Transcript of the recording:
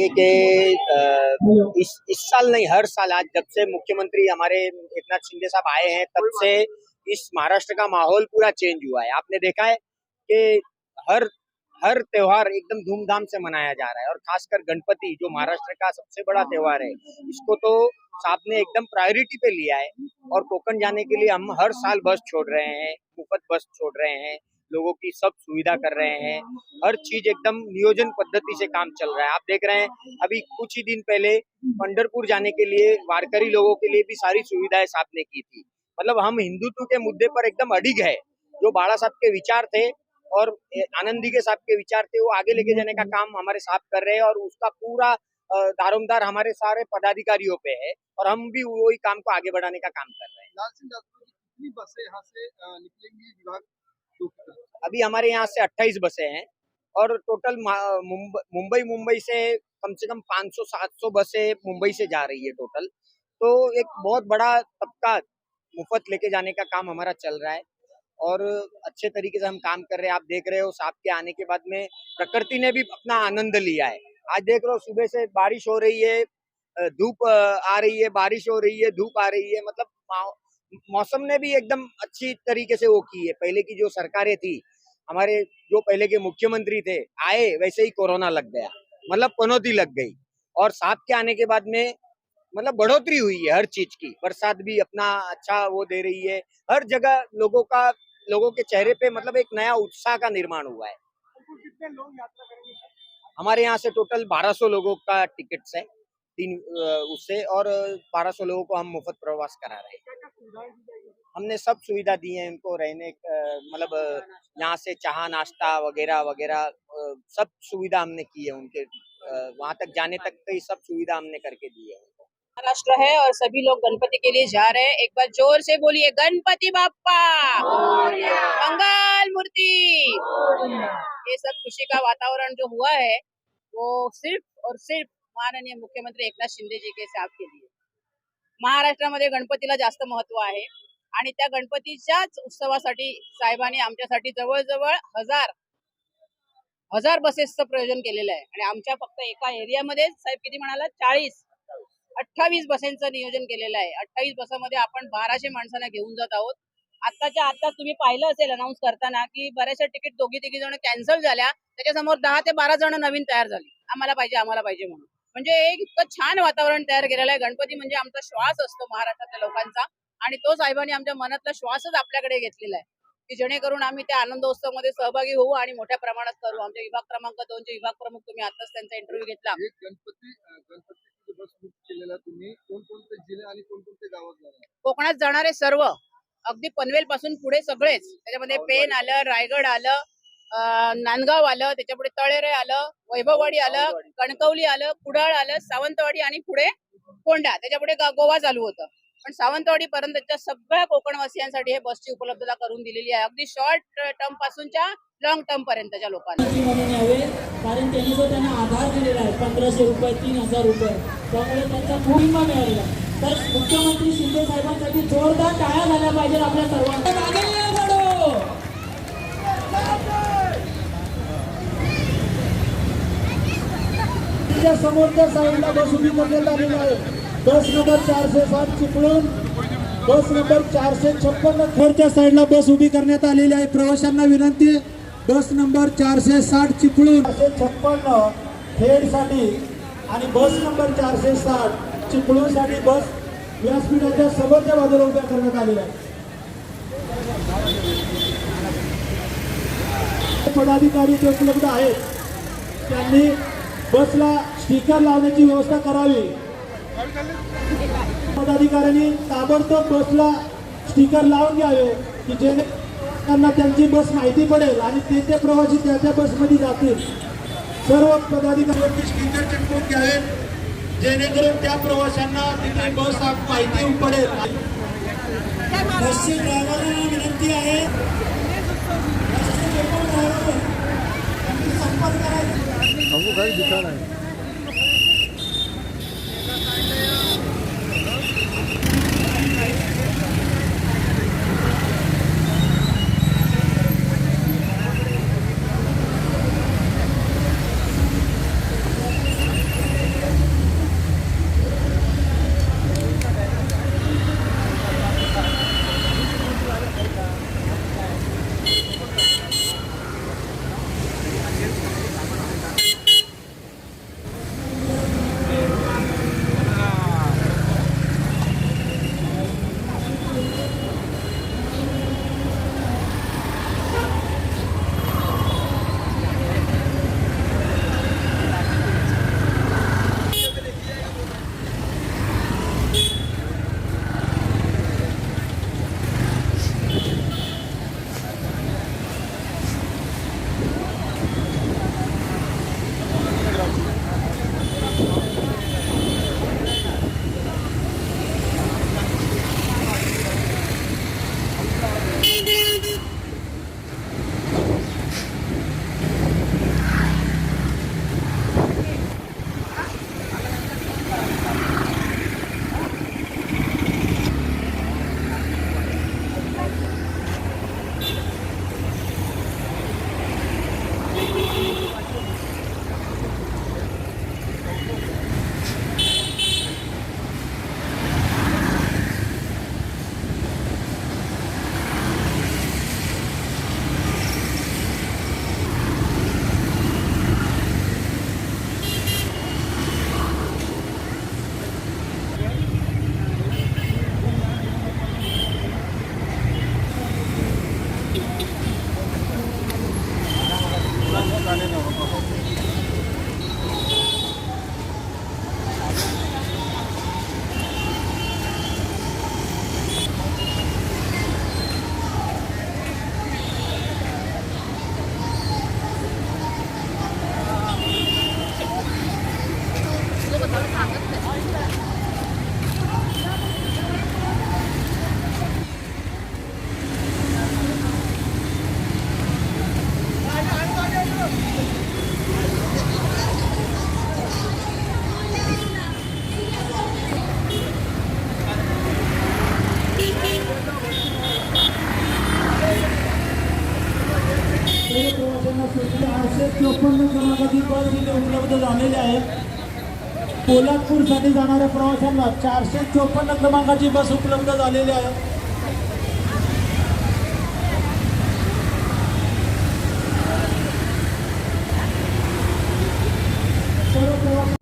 देखिए कि इस साल नहीं, हर साल आज जब से मुख्यमंत्री हमारे एकनाथ शिंदे साहब आए हैं तब से इस महाराष्ट्र का माहौल पूरा चेंज हुआ है। आपने देखा है कि हर हर त्योहार एकदम धूमधाम से मनाया जा रहा है और खासकर गणपति जो महाराष्ट्र का सबसे बड़ा त्योहार है, इसको तो साहब ने एकदम प्रायोरिटी पे लिया है। और कोकण जाने के लिए हम हर साल बस छोड़ रहे हैं, मुफ्त बस छोड़ रहे हैं, लोगों की सब सुविधा कर रहे हैं, हर चीज एकदम नियोजन पद्धति से काम चल रहा है। आप देख रहे हैं अभी कुछ ही दिन पहले पंढरपुर जाने के लिए वारकरी लोगों के लिए भी सारी सुविधाएं साहब ने की थी। मतलब हम हिंदुत्व के मुद्दे पर एकदम अडिग है। जो बाला साहब के विचार थे और आनंदी के साहब के विचार थे, वो आगे लेके जाने का काम हमारे साहब कर रहे हैं और उसका पूरा दारोमदार हमारे सारे पदाधिकारियों पे है और हम भी वही काम को आगे बढ़ाने का काम कर रहे हैं। लाल सिंह राजपूत की कितनी बसें यहाँ से निकलेंगी विभाग दो की तरफ? अभी हमारे यहाँ से 28 बसें हैं और टोटल मुंबई से कम 500-700 बसें मुंबई से जा रही है टोटल। तो एक बहुत बड़ा तबका मुफ्त लेके जाने का काम हमारा चल रहा है और अच्छे तरीके से हम काम कर रहे हैं। आप देख रहे हो साहब के आने के बाद में प्रकृति ने भी अपना आनंद लिया है। आज देख रहे हो सुबह से बारिश हो रही है, धूप आ रही है, बारिश हो रही है, धूप आ रही है। मतलब मौसम ने भी एकदम अच्छी तरीके से वो की है। पहले की जो सरकारें थी, हमारे जो पहले के मुख्यमंत्री थे, आए वैसे ही कोरोना लग गया, मतलब पनौती लग गई। और साहब के आने के बाद में मतलब बढ़ोतरी हुई है हर चीज की। बरसात भी अपना अच्छा वो दे रही है, हर जगह लोगों के चेहरे पे मतलब एक नया उत्साह का निर्माण हुआ है। कितने लोग यात्रा करेंगे? हमारे यहाँ से टोटल 1200 लोगों का टिकट्स है उससे, और 1200 लोगों को हम मुफ्त प्रवास करा रहे हैं। क्या क्या सुविधाएं दी जाएगी? हमने सब सुविधा दी है इनको रहने, मतलब यहाँ से चाह नाश्ता वगैरह वगैरह सब सुविधा हमने की है उनके, वहाँ तक जाने तक की सब सुविधा हमने करके दी है। महाराष्ट्र है और सभी लोग गणपति के लिए जा रहे हैं। एक बार जोर से बोलिए गणपति बाप्पा मंगल मूर्ति। ये सब खुशी का वातावरण जो हुआ है वो सिर्फ और सिर्फ माननीय मुख्यमंत्री एकनाथ शिंदे जी के साथ के लिए। महाराष्ट्रामध्ये गणपतीला जास्त महत्व आहे आणि त्या गणपतीच्याच उत्सवासाठी साहेबांनी आमच्यासाठी जवळजवळ हजार बसेसचं प्रयोजन केलेलं आहे आणि आमच्या फक्त एका एरियामध्ये साहेब किती म्हणाला 28 बसेंचं नियोजन केलेलं आहे। 28 बसामध्ये आपण 1200 माणसांना घेऊन जात आहोत। आताच्या आता तुम्ही पाहिलं असेल अनाउन्स करताना की बऱ्याचशा तिकीट दोघी जण कॅन्सल झाल्या, त्याच्यासमोर 10 ते 12 जण नवीन तयार झाली, आम्हाला पाहिजे म्हणून। म्हणजे एक इतकं छान वातावरण तयार केलेलं आहे। गणपती म्हणजे आमचा श्वास असतो महाराष्ट्रातल्या लोकांचा आणि तो साहेबांनी आमच्या मनातला श्वासच आपल्याकडे घेतलेला आहे की जेणेकरून आम्ही त्या आनंदोत्सवामध्ये सहभागी होऊ आणि मोठ्या प्रमाणात करू। आमच्या विभाग क्रमांक 2 चे विभाग प्रमुख, तुम्ही आताच त्यांचा इंटरव्ह्यू घेतला। गणपतीची बस बुक केलेला तुम्ही कोणकोणते जिल्हे आणि कोणकोणते गावात जाणार? कोकणात जाणारे सर्व, अगदी पनवेल पासून पुढे सगळेच, त्याच्यामध्ये पेन आलं, रायगड आलं, नांदगाव आलं, त्याच्यापुढे तळेरे आलं, वैभववाडी आलं, कणकवली आलं, कुडाळ आलं, सावंतवाडी आणि पुढे कोंढा, त्याच्यापुढे गोवा चालू होतं। पण सावंतवाडी पर्यंतच्या सगळ्या कोकणवासियांसाठी हे बसची उपलब्धता करून दिलेली आहे, अगदी शॉर्ट टर्म पासूनच्या लॉंग टर्म पर्यंतच्या लोकांना। म्हणून यावे, कारण त्यांनी जो त्यांना आधार दिलेला आहे 1500 रुपये 3000 रुपये, त्यामुळे त्यांचा खूप विमा मिळालेला आहे। तर मुख्यमंत्री शिंदे साहेबांसाठी जोरदार टाळ्या झाल्या पाहिजे आपल्या सर्वांना। समोरच्या साईडला बस उभी करण्यात आलेली आहे। बस नंबर 407 चिपळूण, बस नंबर 456 खोडच्या साईडला बस उभी करण्यात आलेली आहे। प्रवाशांना विनंती, बस नंबर 460 चिपळूण, 456 खेडसाठी आणि बस नंबर 460 चिपळूण साठी बस व्यासपीठाच्या समोरच्या बाजूला उभ्या करण्यात आलेल्या आहे। पदाधिकारी जे उपलब्ध आहेत त्यांनी बसला स्टिकर लावण्याची व्यवस्था करावी। पदाधिकाऱ्यांनी ताबडतोब बसला स्टिकर लावून घ्यावे की जेणेकरून त्यांची बस माहिती पडेल आणि ते प्रवासी त्या बसमध्ये जातील। सर्व पदाधिकाऱ्यांनी स्टिकर चिटकवून घ्यावे जेणेकरून त्या प्रवाशांना तिथे बस माहिती पडेल। बसचे ड्रायव्हरांना विनंती आहे, बसचे ड्रायव्हर संपर्क करायचा। हमको गाड़ी दिखा रहा है। झालेले आहे. पोलादपूरसाठी जाणाऱ्या प्रवाशांना 454 क्रमांकाची बस उपलब्ध झालेली आहे. सर्व प्रवास